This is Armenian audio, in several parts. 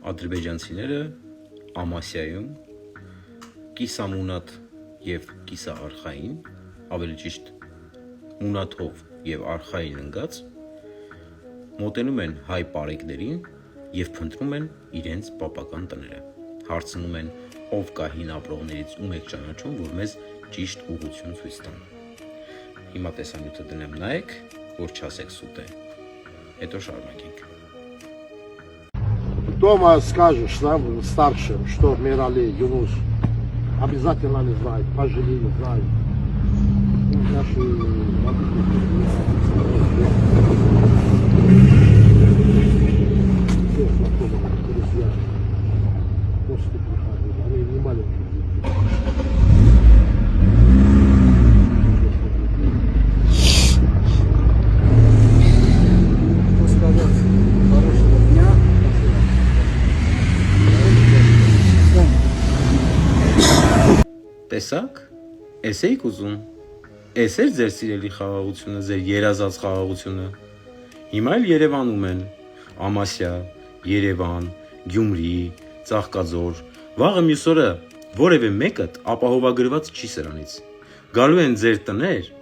ադրբեջանցիները Ամասիայում կիսամունատ և կիսաարխային, ավելի ճիշտ մունաթով և արխային ընկած, մոտենում են հայ պարեկներին և փնտրում են իրենց պապական տները, հարցնում են ով կա հին ապրողներից ում եք ճանաչում, որ մեզ ճիշտ ուղղություն ցույց տան։ Հիմա տեսանյութը դնեմ նայեք, որ չասեք սուտ է, հետո շարունակենք։ Дома скажешь нам, старшим, что Мирали Юнус обязательно не знает, пожили не знают. Наши друзья после приходили, они не маленькие. Տեսակ, էս էիք ուզում, էս էր ձեր սիրելի խաղաղությունը, ձեր երազած խաղաղությունը, հիմա էլ Երևանում են, Ամասիա, Երևան, Գյումրի, Ծաղկաձոր, վաղը մյուս օրը որևէ մեկըդ ապահովագրված չի սրանից, գալու են ձեր տներ,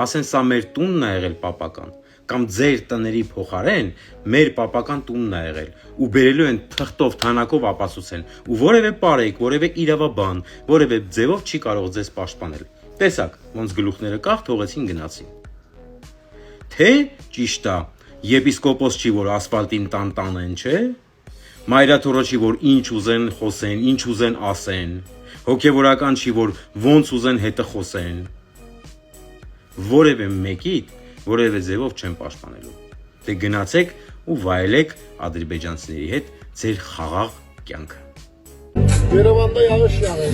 ասեն սա մեր տունն է եղել պապական, կամ ձեր տների փոխարեն մեր պապական տունն է եղել ու բերելու են թղթով թանակով ապացուցեն ու որևէ պարեկ, որևէ իրավաբան, որևէ ձևով չի կարող ձեզ պաշտպանել։ Տեսակ, ոնց գլուխները կախ թողեցին գնացին։ Թե ճիշտ է, եպիսկոպոս չի, որ ասֆալտին տանեն, չէ։ Մայրաթորը չի, որ ինչ ուզեն խոսեն, ինչ ուզեն ասեն։ Հոգևորական չի, որ ոնց ուզեն հետը խոսեն։ Որևէ մեկիդ որևէ ձևով չեն պաշտպանելու։ Դե գնացեք ու վայելեք ադրբեջանցիների հետ ձեր խաղաղ կյանքը։ Երևան'da yağış yağıyor.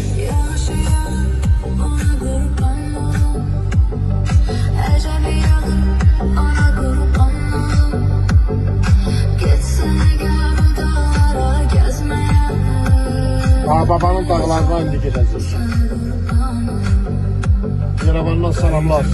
Babanın dağlarına indi gideceğiz. Yerevan'dan selamlar.